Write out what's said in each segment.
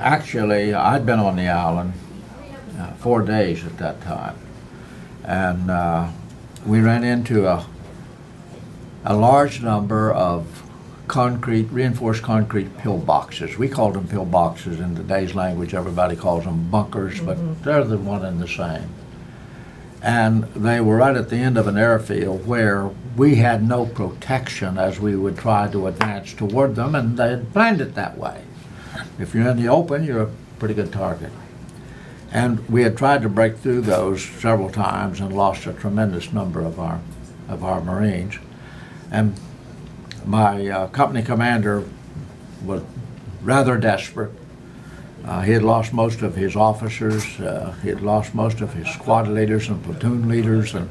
actually, I'd been on the island 4 days at that time, and we ran into a large number of reinforced concrete pillboxes. We called them pillboxes in today's language. Everybody calls them bunkers, but they're the one and the same. And they were right at the end of an airfield where we had no protection as we would try to advance toward them, and they had planned it that way. If you're in the open, you're a pretty good target. And we had tried to break through those several times and lost a tremendous number of our Marines. And my company commander was rather desperate. He had lost most of his officers, he had lost most of his squad leaders and platoon leaders, and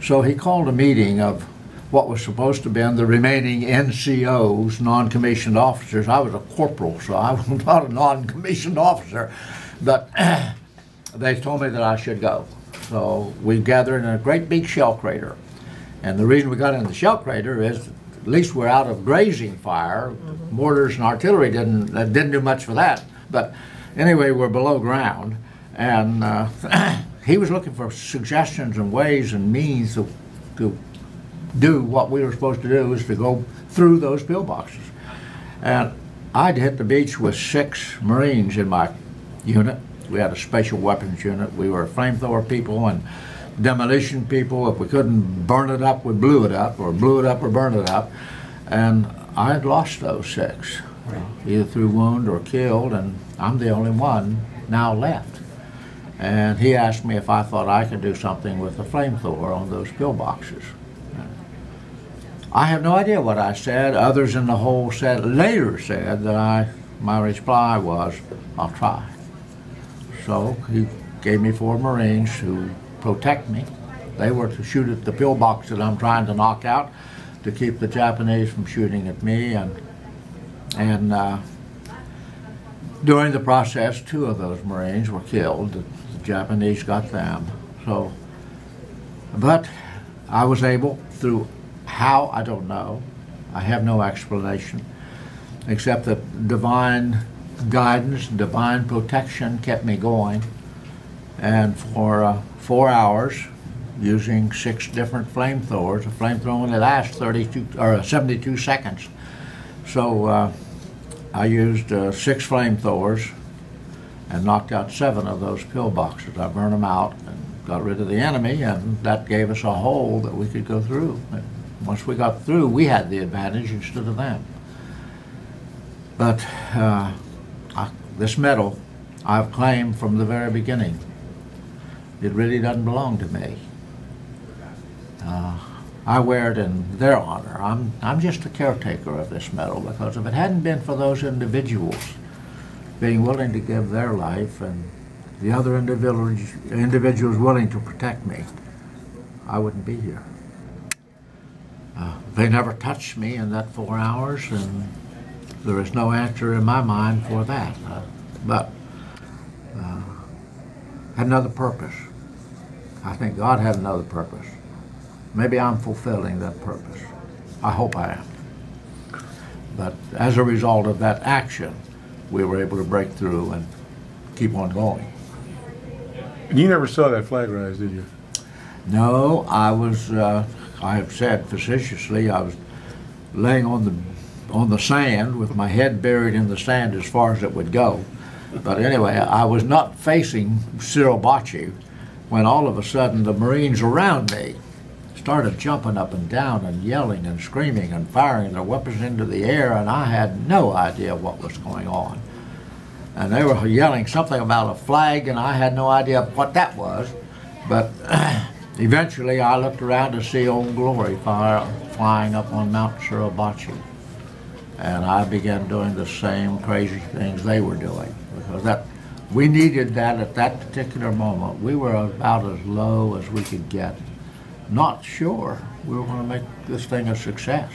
so he called a meeting of what was supposed to be the remaining NCOs, non-commissioned officers. I was a corporal, so I was not a non-commissioned officer, but they told me that I should go. So we gathered in a great big shell crater, and the reason we got in the shell crater is at least we're out of grazing fire. Mortars and artillery didn't do much for that. But anyway, we're below ground, and he was looking for suggestions and ways and means to do what we were supposed to do, is to go through those pillboxes. And I'd hit the beach with 6 Marines in my unit. We had a special weapons unit. We were flamethrower people and demolition people. If we couldn't burn it up, we blew it up, or blew it up or burned it up. And I had lost those 6, either through wound or killed, and I'm the only one now left. And he asked me if I thought I could do something with the flamethrower on those pillboxes. I have no idea what I said. Others in the hole later said that my reply was, "I'll try." So he gave me 4 Marines to protect me. They were to shoot at the pillbox that I'm trying to knock out, to keep the Japanese from shooting at me, and during the process, 2 of those Marines were killed. The Japanese got them. So, but I was able, through how, I don't know. I have no explanation, except that divine guidance, divine protection kept me going. And for 4 hours, using 6 different flamethrowers, a flamethrower only lasts 72 seconds. So I used 6 flamethrowers and knocked out 7 of those pillboxes. I burned them out and got rid of the enemy, and that gave us a hole that we could go through. And once we got through, we had the advantage instead of them. But this medal I've claimed from the very beginning. It really doesn't belong to me. I wear it in their honor. I'm just a caretaker of this medal, because if it hadn't been for those individuals being willing to give their life and the other individuals willing to protect me, I wouldn't be here. They never touched me in that 4 hours, and there is no answer in my mind for that. But had another purpose. I think God had another purpose. Maybe I'm fulfilling that purpose. I hope I am. But as a result of that action, we were able to break through and keep on going. And you never saw that flag rise, did you? No, I was, I have said facetiously, I was laying on the sand with my head buried in the sand as far as it would go. But anyway, I was not facing Suribachi when all of a sudden the Marines around me started jumping up and down and yelling and screaming and firing their weapons into the air, and I had no idea what was going on. And they were yelling something about a flag, and I had no idea what that was. But eventually I looked around to see Old Glory flying up on Mount Suribachi. And I began doing the same crazy things they were doing, because we needed that at that particular moment. We were about as low as we could get. Not sure we were going to make this thing a success.